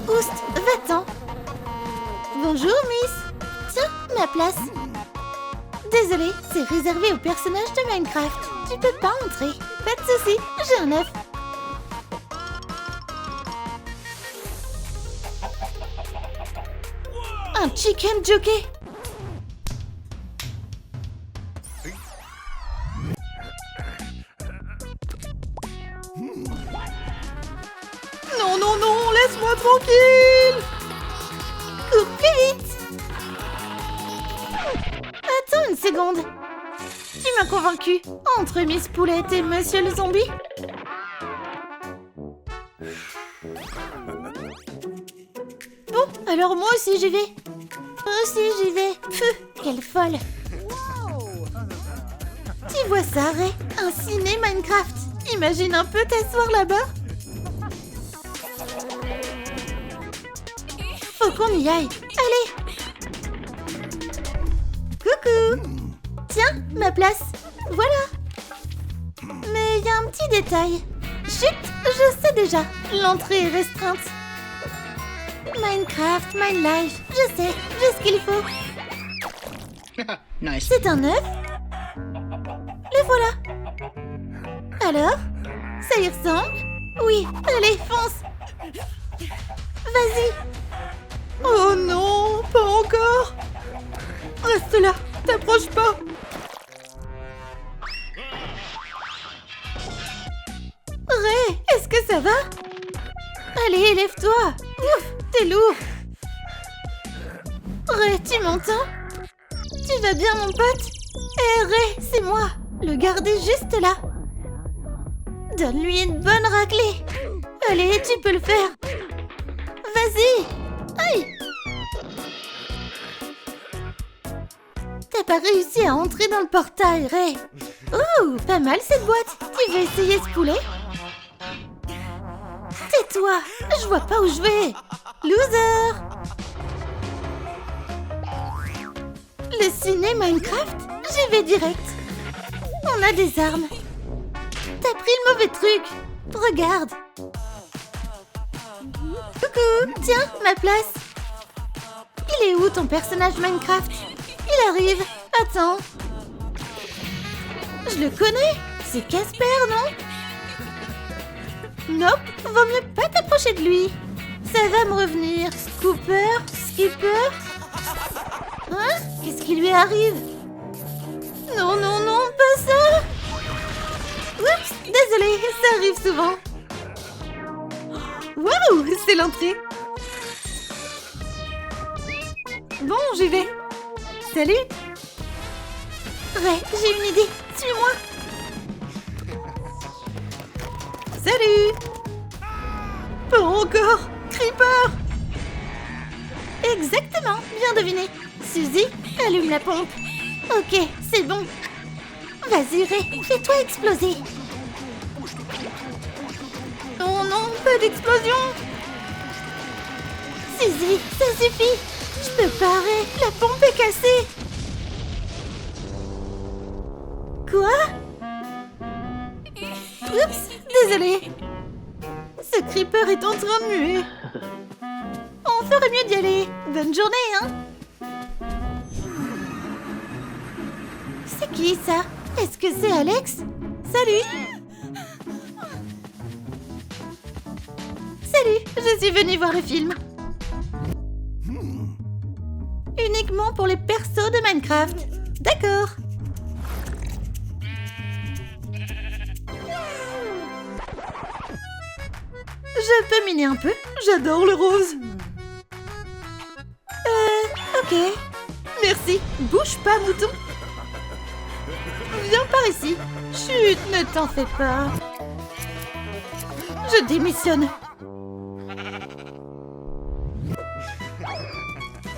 Oust, va-t'en. Bonjour, Miss. Tiens, ma place. Désolée, c'est réservé aux personnages de Minecraft. Tu peux pas entrer. Pas de soucis, j'ai un œuf. Un chicken jockey. Non, non, non, laisse-moi tranquille. Cours plus vite. Attends une seconde. Tu m'as convaincu. Entre Miss Poulette et Monsieur le Zombie. Bon, alors moi aussi j'y vais. Moi aussi j'y vais. Pfff, quelle folle. Tu vois ça, Ray? Un ciné Minecraft. Imagine un peu t'asseoir là-bas. Faut qu'on y aille. Allez. Coucou. Tiens, ma place. Voilà. Mais il y a un petit détail. Chut, je sais déjà. L'entrée est restreinte. Minecraft, Minelife, je sais, j'ai ce qu'il faut. Nice. C'est un œuf. Le voilà. Alors, ça y ressemble? Oui, allez, fonce. Vas-y. Oh non, pas encore. Reste là, t'approches pas. Ray, est-ce que ça va? Allez, lève-toi. Ouf, t'es lourd. Ray, tu m'entends? Tu vas bien, mon pote? Eh, Ray, c'est moi. Le garde est juste là. Donne-lui une bonne raclée. Allez, tu peux le faire. Vas-y. Aïe. T'as pas réussi à entrer dans le portail, Ray. Oh, pas mal cette boîte. Tu veux essayer ce poulet? Tais-toi, je vois pas où je vais. Loser. Le ciné Minecraft? J'y vais direct. On a des armes. T'as pris le mauvais truc. Regarde. Coucou, tiens, ma place. Il est où ton personnage Minecraft? Il arrive. Attends. Je le connais. C'est Casper, non? Nope, vaut mieux pas t'approcher de lui. Ça va me revenir. Cooper, Skipper. Hein? Qu'est-ce qui lui arrive? Non, non, non, pas ça. Oups, désolée, ça arrive souvent. Waouh, c'est l'entrée. Bon, j'y vais. Salut. Ray, j'ai une idée. Suis-moi. Salut. Pas encore. Creeper. Exactement, bien deviné. Suzy, allume la pompe. Ok, c'est bon. Vas-y, Ray, fais-toi exploser. Oh non, pas d'explosion. Suzy, ça suffit. Je peux pas, Ray, la pompe est cassée. Quoi? Oups, désolée. Ce creeper est en train de muer. On ferait mieux d'y aller. Bonne journée, hein? C'est qui, ça? Est-ce que c'est Alex? Salut! Salut, je suis venue voir le film. Uniquement pour les persos de Minecraft. D'accord. Je peux miner un peu? J'adore le rose. Ok. Merci. Bouge pas, mouton. Viens par ici. Chut, ne t'en fais pas. Je démissionne.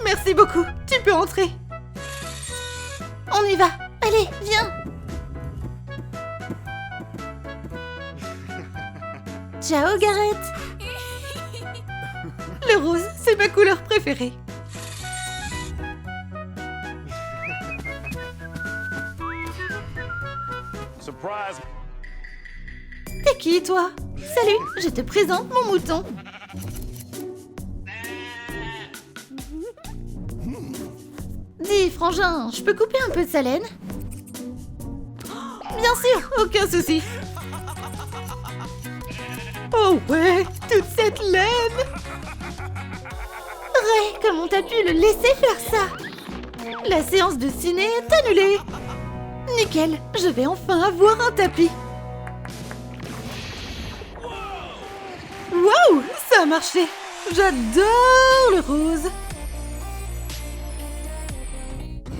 Merci beaucoup. Tu peux entrer. On y va. Allez, viens. Ciao, Gareth. Le rose, c'est ma couleur préférée. Surprise! T'es qui, toi? Salut, je te présente mon mouton. frangin, je peux couper un peu de sa laine? Bien sûr. Aucun souci. Oh ouais, toute cette laine! Ray, comment t'as pu le laisser faire ça? La séance de ciné est annulée. Nickel, je vais enfin avoir un tapis. Waouh, ça a marché. J'adore le rose.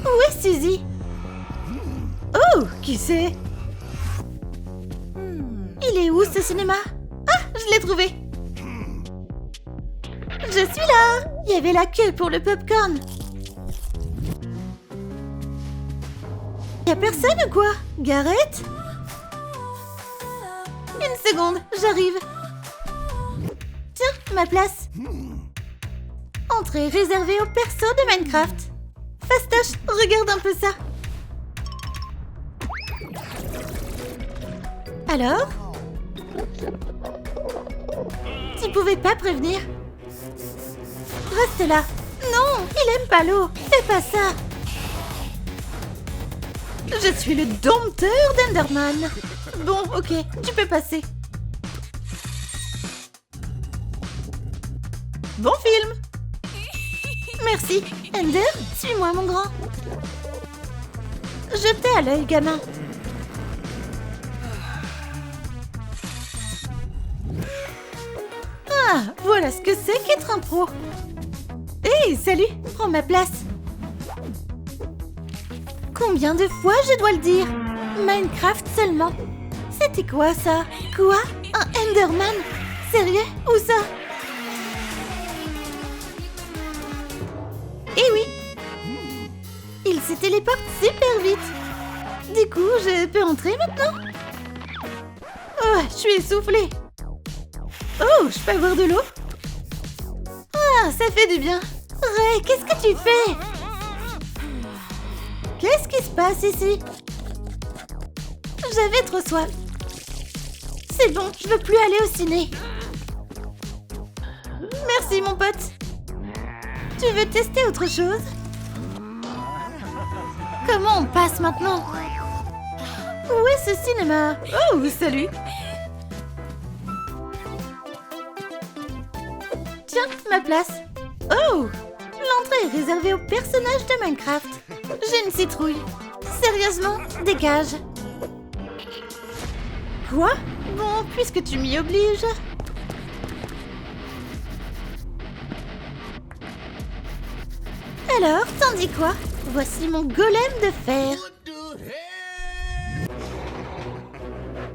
Où est Suzy? Oh, qui c'est? Il est où ce cinéma? Ah, je l'ai trouvé. Je suis là. Il y avait la queue pour le popcorn. Y'a personne ou quoi? Gareth? Une seconde, j'arrive. Tiens, ma place. Entrée réservée aux persos de Minecraft. Fastoche, regarde un peu ça. Alors? Tu pouvais pas prévenir? Reste là. Non, il aime pas l'eau. Fais pas ça. Je suis le dompteur d'Enderman. Bon, ok, tu peux passer. Bon film. Merci. Ender, suis-moi, mon grand. Jetez à l'œil, gamin. Ah, voilà ce que c'est qu'être un pro. Hé, salut, Prends ma place. Combien de fois je dois le dire? Minecraft seulement. C'était quoi ça? Quoi? Un Enderman? Sérieux? Où ça? Eh oui! Il se téléporte super vite. Du coup, je peux entrer maintenant? Oh, je suis essoufflée. Oh, je peux avoir de l'eau? Ah, ça fait du bien. Ray, qu'est-ce que tu fais? Qu'est-ce qui se passe ici? J'avais trop soif. C'est bon, je veux plus aller au ciné. Merci, mon pote. Tu veux tester autre chose? Comment on passe maintenant? Où est ce cinéma? Oh, salut. Tiens, ma place. Oh! L'entrée est réservée aux personnages de Minecraft. J'ai une citrouille. Sérieusement, dégage. Quoi? Bon, puisque tu m'y obliges. Alors, t'en dis quoi? Voici mon golem de fer.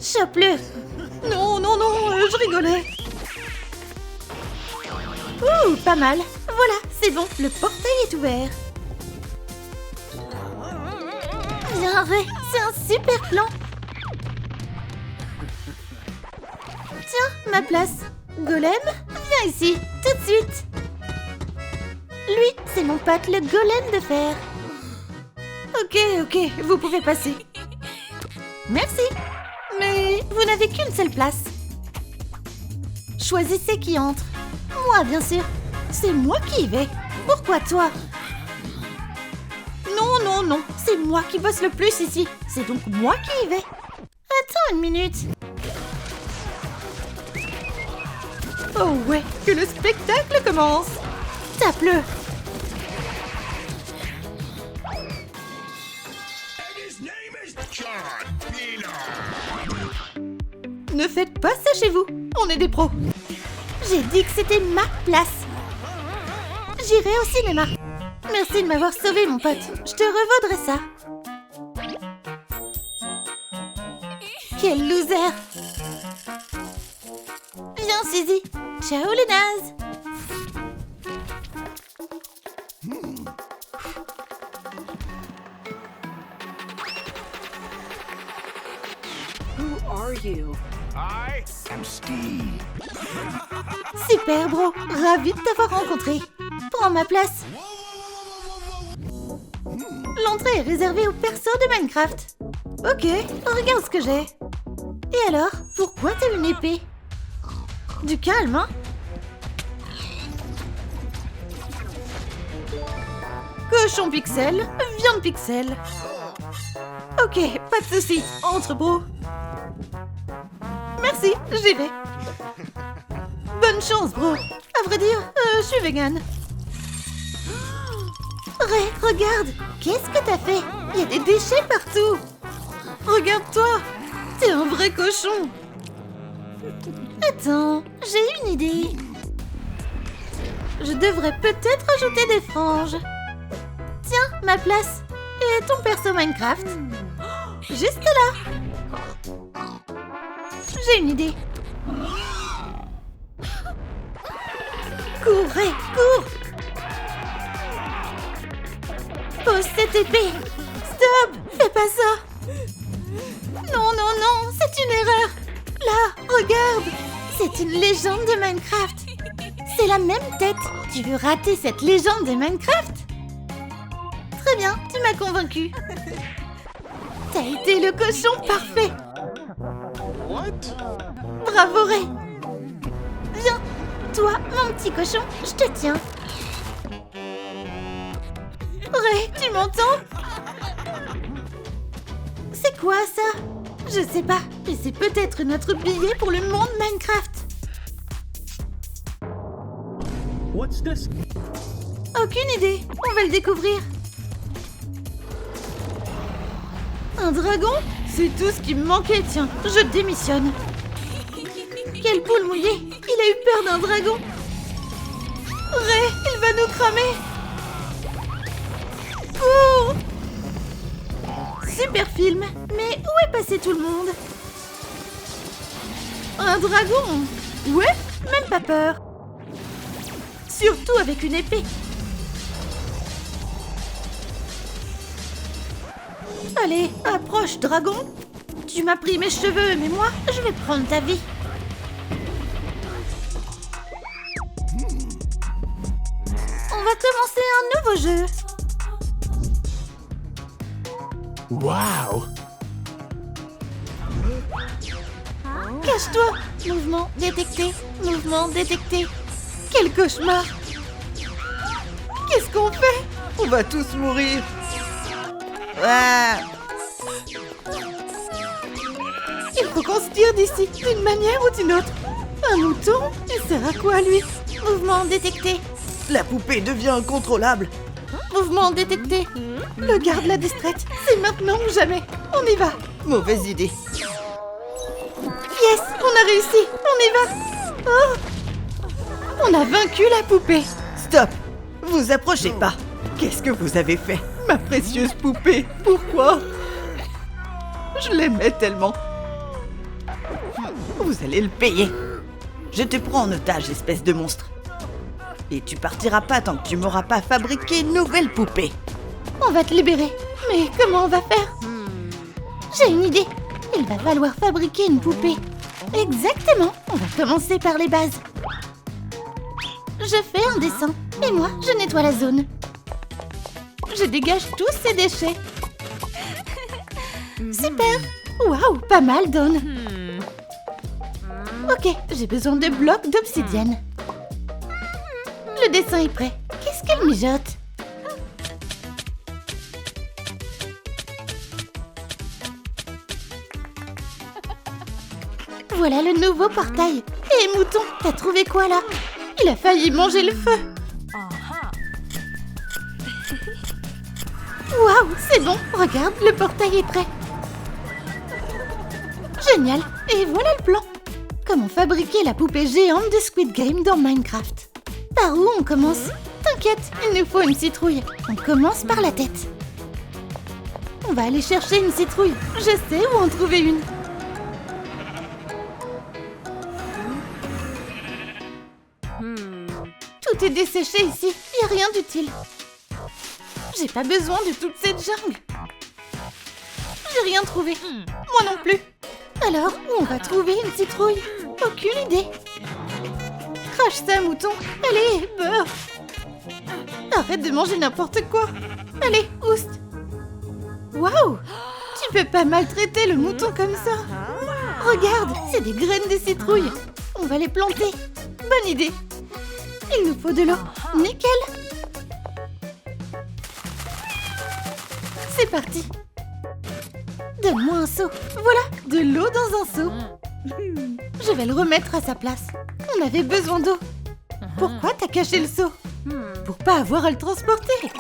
Chope-le. Non, non, non, je rigolais. Ouh, pas mal. Voilà, c'est bon, le portail est ouvert. Viens, Ray, c'est un super plan. Tiens, ma place. Golem, viens ici, tout de suite. Lui, c'est mon pote, le golem de fer. Ok, vous pouvez passer. Merci. Mais vous n'avez qu'une seule place. Choisissez qui entre. Moi, bien sûr. C'est moi qui y vais. Pourquoi toi? Non, non, non. C'est moi qui bosse le plus ici. C'est donc moi qui y vais. Attends une minute. Oh ouais, que le spectacle commence. Tape-le. Ne faites pas ça chez vous. On est des pros. J'ai dit que c'était ma place. J'irai au cinéma. Merci de m'avoir sauvé, mon pote. Je te revaudrai ça. Quel loser. Viens, Suzy. Ciao, les nazes. Who are you? I am Steve. Super, bro. Ravi de t'avoir rencontré. Prends ma place. L'entrée est réservée aux persos de Minecraft. Ok, Regarde ce que j'ai. Et alors, pourquoi t'as une épée? Du calme, hein? Cochon pixel, viande pixel. Ok, pas de soucis, entre bro. Merci, j'y vais. Bonne chance, bro. À vrai dire, je suis vegan. Ray, regarde. Qu'est-ce que t'as fait? Il y a des déchets partout. Regarde-toi, t'es un vrai cochon. Attends, j'ai une idée. Je devrais peut-être ajouter des franges. Tiens, ma place. Et ton perso Minecraft. Juste là. J'ai une idée. Cours, Ray, cours. Pose cette épée. Stop, fais pas ça. Non, non, non, c'est une erreur. Là, regarde. C'est une légende de Minecraft. C'est la même tête. Tu veux rater cette légende de Minecraft? Très bien, tu m'as convaincu. T'as été le cochon parfait. Bravo, Ray. Viens, toi, mon petit cochon, je te tiens. Ray, tu m'entends? C'est quoi ça? Je sais pas, mais c'est peut-être notre billet pour le monde Minecraft. What's this? Aucune idée, on va le découvrir. Un dragon? C'est tout ce qui me manquait, tiens, je démissionne. Quelle poule mouillée, il a eu peur d'un dragon. Ray, il va nous cramer. Cours! Super film. Mais où est passé tout le monde? Un dragon? Ouais, même pas peur. Surtout avec une épée. Allez, approche, dragon. Tu m'as pris mes cheveux, mais moi, je vais prendre ta vie. On va commencer un nouveau jeu. Wow! Cache-toi. Mouvement détecté. Mouvement détecté. Quel cauchemar. Qu'est-ce qu'on fait? On va tous mourir. Ah, Il faut qu'on se tire d'ici, d'une manière ou d'une autre. Un mouton? Il sert à quoi, lui? Mouvement détecté. la poupée devient incontrôlable. Mouvement détecté. Le garde l'a distraite. C'est maintenant ou jamais. On y va. Mauvaise idée. Yes, on a réussi. On y va. Oh. On a vaincu la poupée. Stop! Vous approchez pas. Qu'est-ce que vous avez fait? Ma précieuse poupée, pourquoi? Je l'aimais tellement. Vous allez le payer. Je te prends en otage, espèce de monstre. Et tu partiras pas tant que tu m'auras pas fabriqué une nouvelle poupée. On va te libérer. Mais comment on va faire? J'ai une idée. Il va falloir fabriquer une poupée. Exactement. On va commencer par les bases. Je fais un dessin. Et moi, je nettoie la zone. Je dégage tous ces déchets. Super. Waouh, pas mal, Dawn. Ok, j'ai besoin de blocs d'obsidienne. Le dessin est prêt. Qu'est-ce qu'elle mijote? Voilà le nouveau portail. Et mouton, t'as trouvé quoi là? Il a failli manger le feu. Waouh, c'est bon. Regarde, le portail est prêt. Génial. Et voilà le plan. Comment fabriquer la poupée géante de Squid Game dans Minecraft? Par où on commence? T'inquiète, il nous faut une citrouille. On commence par la tête. On va aller chercher une citrouille. Je sais où en trouver une. Tout est desséché ici. Il n'y a rien d'utile. J'ai pas besoin de toute cette jungle. J'ai rien trouvé. Moi non plus. Alors, où on va trouver une citrouille? Aucune idée. Crache ça, mouton. Allez, beurre. Arrête de manger n'importe quoi. Allez, oust. Waouh! Tu peux pas maltraiter le mouton comme ça. Regarde, c'est des graines de citrouille. On va les planter. Bonne idée. Il nous faut de l'eau. Nickel. C'est parti. Donne-moi un seau. Voilà, de l'eau dans un seau. Je vais le remettre à sa place. On avait besoin d'eau. Pourquoi t'as caché le seau? Pour pas avoir à le transporter.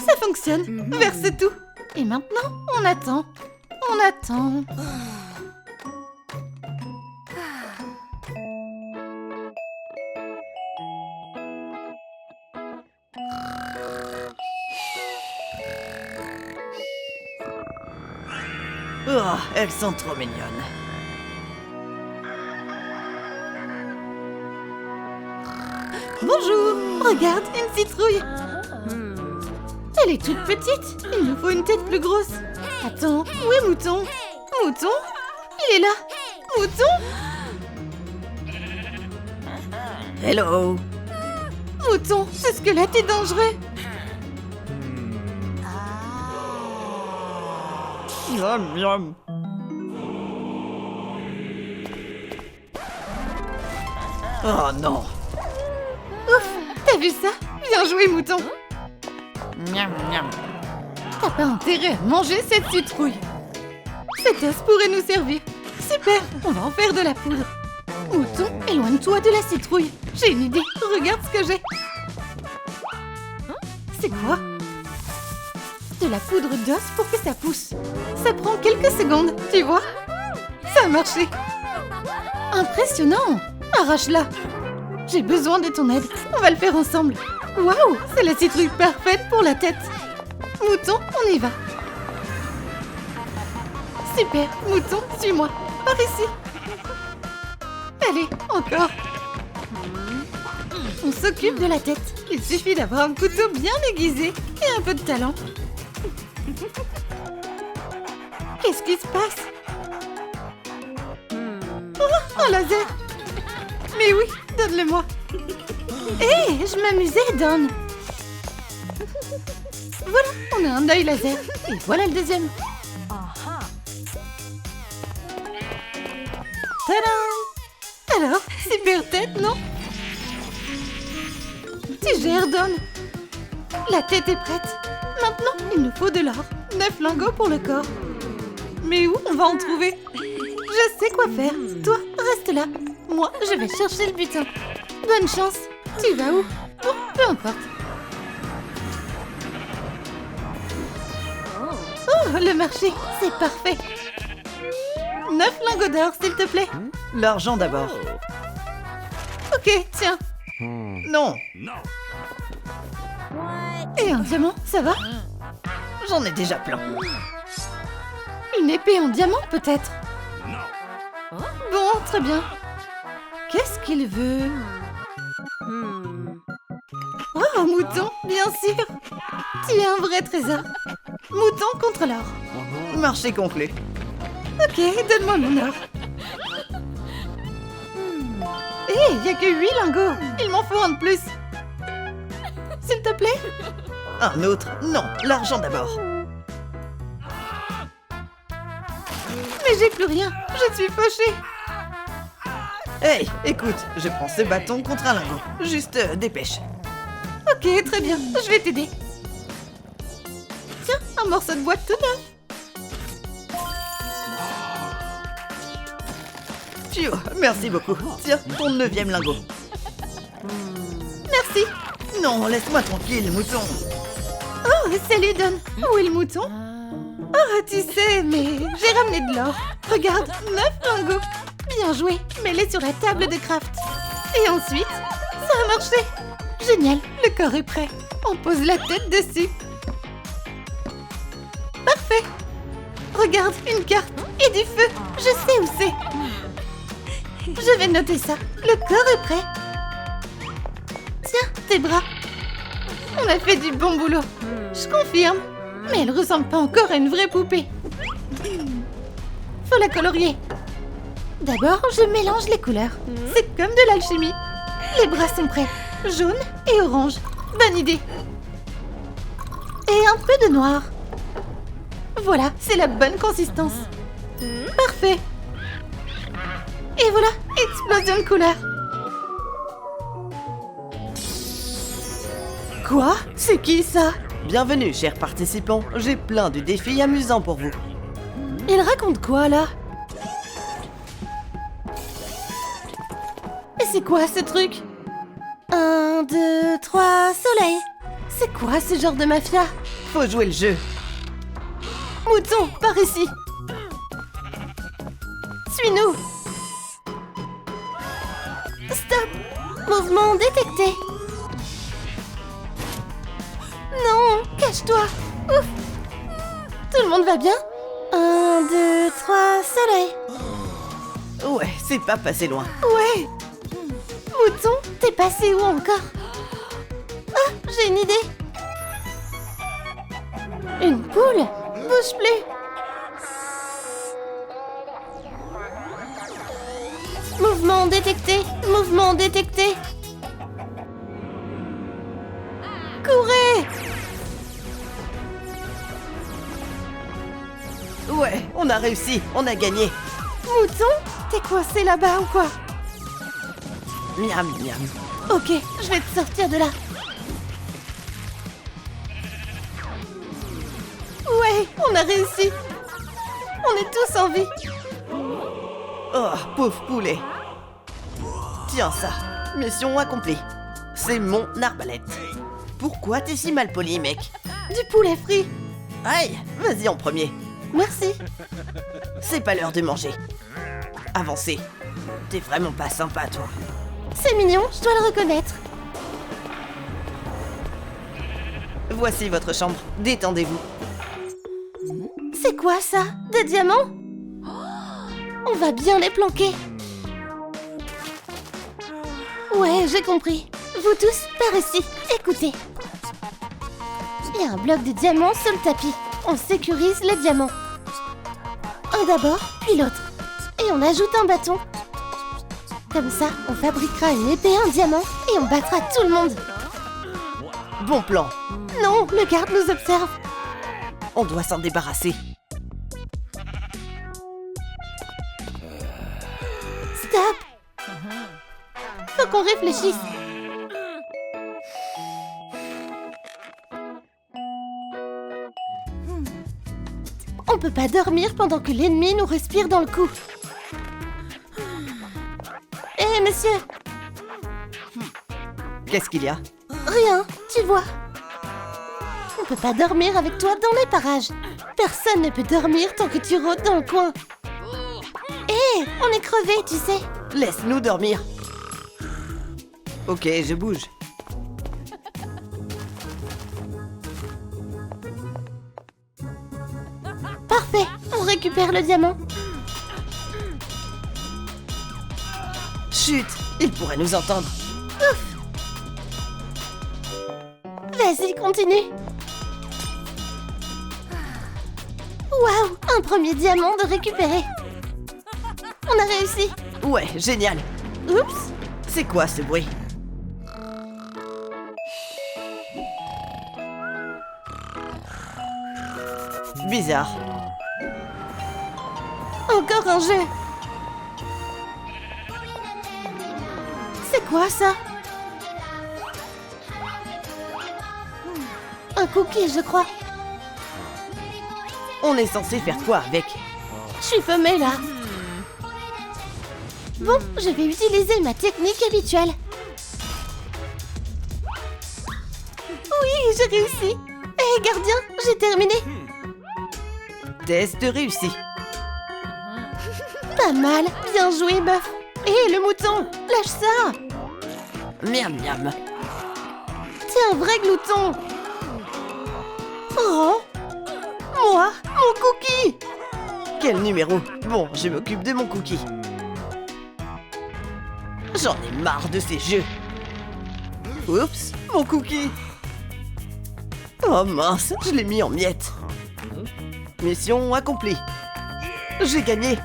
Ça fonctionne. Verse tout. Et maintenant, on attend. On attend. Oh, elles sont trop mignonnes. Bonjour. Regarde, une citrouille. Elle est toute petite. Il nous faut une tête plus grosse. Attends, où est Mouton? Mouton? Il est là. Mouton? Hello. Mouton, ce squelette est dangereux. Miam, miam. Oh non. Ouf, t'as vu ça? Bien joué, Mouton. Miam, miam. T'as pas intérêt à manger cette citrouille. Cet os pourrait nous servir. Super, on va en faire de la poudre. Mouton, éloigne-toi de la citrouille. J'ai une idée, regarde ce que j'ai. C'est quoi? De la poudre d'os pour que ça pousse. Ça prend quelques secondes, tu vois? Ça a marché. Impressionnant. Arrache-la. J'ai besoin de ton aide. On va le faire ensemble. Waouh, c'est la citrouille parfaite pour la tête. Mouton, on y va. Super, Mouton, suis-moi. Par ici. Allez, encore. On s'occupe de la tête. Il suffit d'avoir un couteau bien aiguisé et un peu de talent. Qu'est-ce qui se passe? Oh, un laser. Mais oui, donne-le-moi. Hé, je m'amusais, Don. Voilà, on a un œil laser. Et voilà le deuxième. Tadam! Alors, super tête, non? Tu gères, Don. La tête est prête. Maintenant, il nous faut de l'or. 9 lingots pour le corps. Mais où on va en trouver? Je sais quoi faire. Toi, reste là. Moi, je vais chercher le butin. Bonne chance. Tu vas où? Bon, peu importe. Oh, le marché, c'est parfait. 9 lingots d'or, s'il te plaît. L'argent d'abord. Ok, tiens. Non. Et un diamant, ça va? J'en ai déjà plein. Une épée en diamant, peut-être? Bon, très bien. Qu'est-ce qu'il veut? Oh, Mouton, bien sûr. Tu es un vrai trésor. Mouton contre l'or. Marché conclu. Ok, donne-moi mon or. Hé, il n'y a que 8 lingots. Il m'en faut un de plus. S'il te plaît? Un autre? Non, l'argent d'abord. Mais j'ai plus rien. Je suis fauchée. Hey, écoute, je prends ce bâton contre un lingot. Juste dépêche. Ok, très bien. Je vais t'aider. Tiens, un morceau de bois tout neuf. Phew, merci beaucoup. Tiens, ton 9e lingot. Merci. Non, laisse-moi tranquille, mouton. Oh, salut Don. Où est le mouton? Oh, tu sais, mais j'ai ramené de l'or. Regarde, 9 lingots. Bien joué. Mets-les sur la table de craft. Et ensuite, ça a marché. Génial, le corps est prêt. On pose la tête dessus. Parfait. Regarde, une carte et du feu. Je sais où c'est. Je vais noter ça. Le corps est prêt. Tiens, tes bras. On a fait du bon boulot. Je confirme. Mais elle ressemble pas encore à une vraie poupée. Faut la colorier. D'abord, je mélange les couleurs. C'est comme de l'alchimie. Les bras sont prêts. Jaune et orange. Bonne idée. Et un peu de noir. Voilà, c'est la bonne consistance. Parfait. Et voilà, explosion de couleurs. Quoi? C'est qui ça? Bienvenue, chers participants. J'ai plein de défis amusants pour vous. Il raconte quoi, là? Et c'est quoi, ce truc? 1, 2, 3, soleil. C'est quoi, ce genre de mafia? Faut jouer le jeu. Mouton, par ici. Suis-nous. Stop. Mouvement détecté. Non, cache-toi. Ouf. Tout le monde va bien? 1, 2, 3, soleil. Ouais, c'est pas passé loin. Ouais. Mouton, t'es passé où encore? Ah, j'ai une idée. Une poule? Bouge plus. Mouvement détecté. Mouvement détecté. Courez! Ouais, on a réussi, on a gagné. Mouton, t'es coincé là-bas ou quoi? Miam, miam. Ok, je vais te sortir de là. Ouais, on a réussi. On est tous en vie. Oh, pauvre poulet. Tiens ça, mission accomplie. C'est mon arbalète. Pourquoi t'es si mal poli, mec? Du poulet frit. Aïe, vas-y en premier. Merci. C'est pas l'heure de manger. Avancez. T'es vraiment pas sympa, toi. C'est mignon, je dois le reconnaître. Voici votre chambre. Détendez-vous. C'est quoi ça? Des diamants? On va bien les planquer. Ouais, j'ai compris. Vous tous, par ici, écoutez. Il y a un bloc de diamants sur le tapis. On sécurise les diamants. Un d'abord, puis l'autre. Et on ajoute un bâton. Comme ça, on fabriquera une épée en diamant et on battra tout le monde. Bon plan. Non, le garde nous observe. On doit s'en débarrasser. Stop! Faut qu'on réfléchisse. On peut pas dormir pendant que l'ennemi nous respire dans le cou. Hé, monsieur! Qu'est-ce qu'il y a? Rien, tu vois. On peut pas dormir avec toi dans les parages. Personne ne peut dormir tant que tu rôdes dans le coin. Hé, on est crevés, tu sais. Laisse-nous dormir. Ok, je bouge. Parfait, on récupère le diamant. Chut, il pourrait nous entendre. Vas-y, continue. Waouh, un premier diamant de récupérer. On a réussi. Ouais, génial. Oups. C'est quoi ce bruit? Bizarre. Encore un jeu. C'est quoi ça? Un cookie, je crois. On est censé faire quoi avec? Je suis paumée là. Bon, je vais utiliser ma technique habituelle. Oui, j'ai réussi. Hé, gardien, j'ai terminé. Test réussi. Pas mal, bien joué, bœuf. Hé, le mouton, lâche ça. Miam miam. T'es un vrai glouton. Oh, moi, mon cookie. Quel numéro? Bon, je m'occupe de mon cookie. J'en ai marre de ces jeux. Oups, mon cookie. Oh mince, je l'ai mis en miettes. Mission accomplie. J'ai gagné.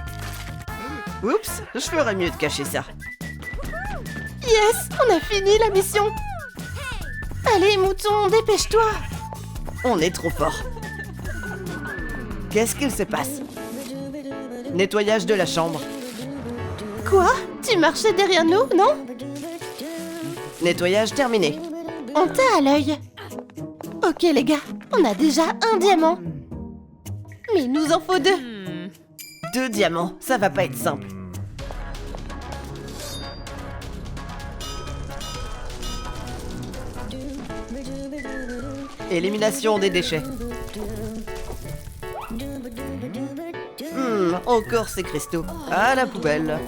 Oups, je ferais mieux de cacher ça. Yes, on a fini la mission. Allez, mouton, dépêche-toi. On est trop fort. Qu'est-ce qu'il se passe? Nettoyage de la chambre. Quoi? Tu marchais derrière nous, non? Nettoyage terminé. On t'a à l'œil. Ok les gars, on a déjà un diamant. Mais il nous en faut 2. 2 diamants, ça va pas être simple. Élimination des déchets. Encore ces cristaux. À la poubelle.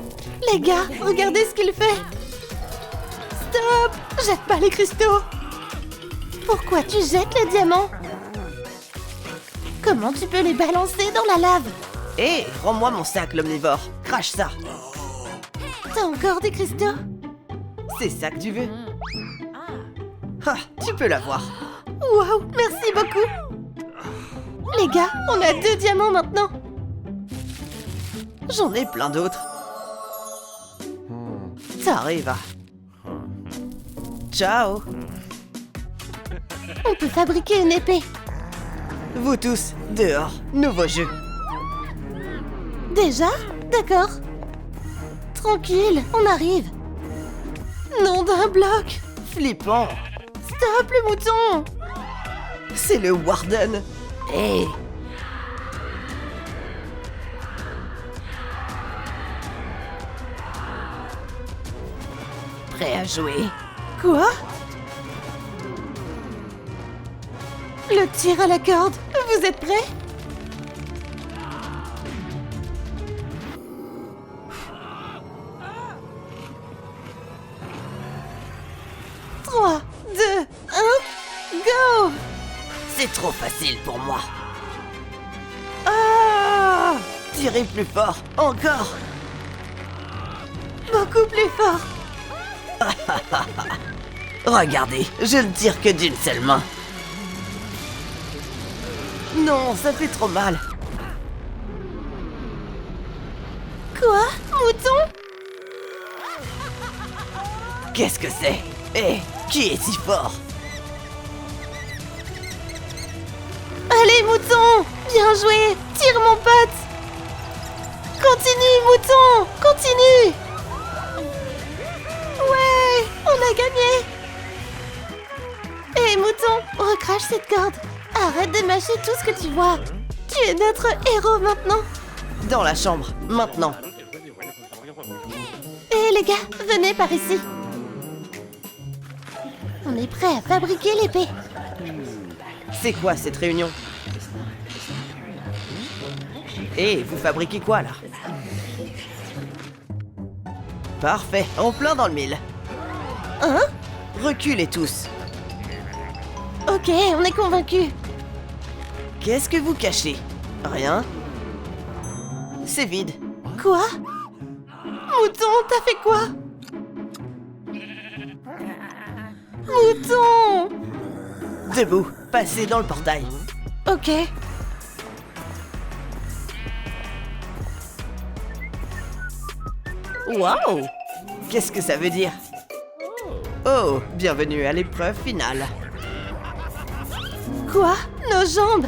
Les gars, regardez ce qu'il fait. Stop! Jette pas les cristaux. Pourquoi tu jettes les diamants? Comment tu peux les balancer dans la lave? Hé, rends-moi mon sac, l'omnivore. Crache ça. T'as encore des cristaux? C'est ça que tu veux? Ah, tu peux l'avoir. Waouh, merci beaucoup. Les gars, on a 2 diamants maintenant. J'en ai plein d'autres. Ça arrive. Ciao. On peut fabriquer une épée. Vous tous, dehors. Nouveau jeu. Déjà? D'accord. Tranquille, on arrive. Nom d'un bloc. Flippant. Stop le mouton. C'est le Warden. Hé. Prêt à jouer? Quoi? Le tir à la corde. Vous êtes prêts? Trois, 2, 1, go! C'est trop facile pour moi. Ah! Tirez plus fort. Encore. Beaucoup plus fort. Regardez, je ne tire que d'une seule main. Non, ça fait trop mal. Quoi? Mouton? Qu'est-ce que c'est? Hé, qui est si fort? Allez, mouton! Bien joué! Tire, mon pote! Continue, mouton! Continue! Ouais! On a gagné! Hé, mouton! Recrache cette corde! Arrête de mâcher tout ce que tu vois! Tu es notre héros maintenant! Dans la chambre, maintenant. Hé, les gars, venez par ici! On est prêt à fabriquer l'épée! C'est quoi cette réunion? Hé, vous fabriquez quoi là? Parfait, en plein dans le mille. Hein? Reculez tous. Ok, on est convaincus! Qu'est-ce que vous cachez? Rien? C'est vide. Quoi? Mouton, t'as fait quoi? Mouton! Debout, passez dans le portail. Ok. Waouh! Qu'est-ce que ça veut dire? Oh, bienvenue à l'épreuve finale. Quoi? Nos jambes?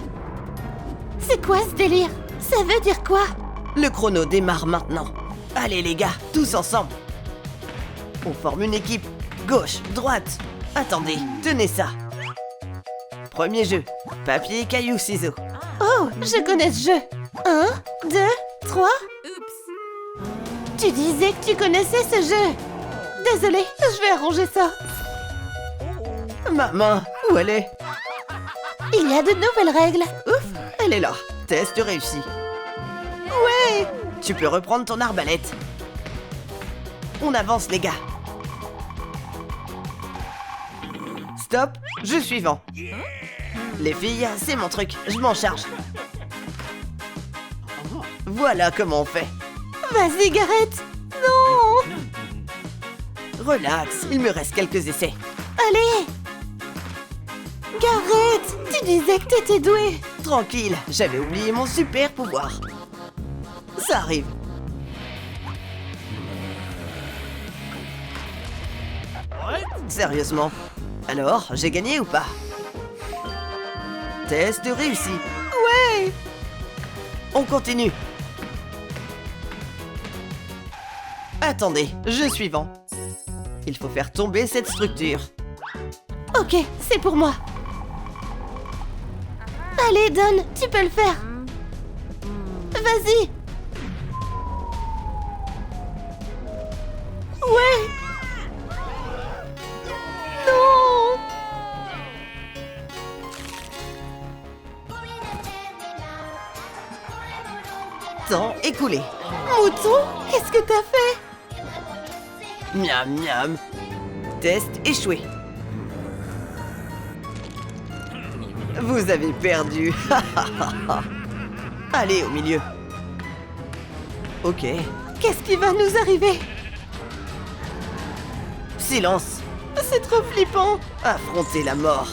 C'est quoi ce délire? Ça veut dire quoi? Le chrono démarre maintenant. Allez les gars, tous ensemble. On forme une équipe. Gauche, droite. Attendez, tenez ça. Premier jeu. Papier, caillou, ciseaux. Oh, je connais ce jeu. 1, 2, 3. Tu disais que tu connaissais ce jeu. Désolée, je vais arranger ça. Ma main, où elle est? Il y a de nouvelles règles. Ouf, elle est là. Test réussi. Ouais. Tu peux reprendre ton arbalète. On avance les gars. Stop, jeu suivant. Les filles, c'est mon truc, je m'en charge. Voilà comment on fait. Vas-y, Gareth. Non. Relax, il me reste quelques essais. Allez. Gareth, tu disais que t'étais doué. Tranquille, j'avais oublié mon super pouvoir. Ça arrive. Sérieusement? Alors, j'ai gagné ou pas? Test réussi. Ouais. On continue. Attendez, jeu suivant. Il faut faire tomber cette structure. Ok, c'est pour moi. Allez, Don, tu peux le faire. Vas-y. Ouais. Non. Temps écoulé. Mouton, qu'est-ce que t'as fait? Miam miam. Test échoué. Vous avez perdu. Allez, au milieu. Ok. Qu'est-ce qui va nous arriver? Silence. C'est trop flippant. Affrontez la mort.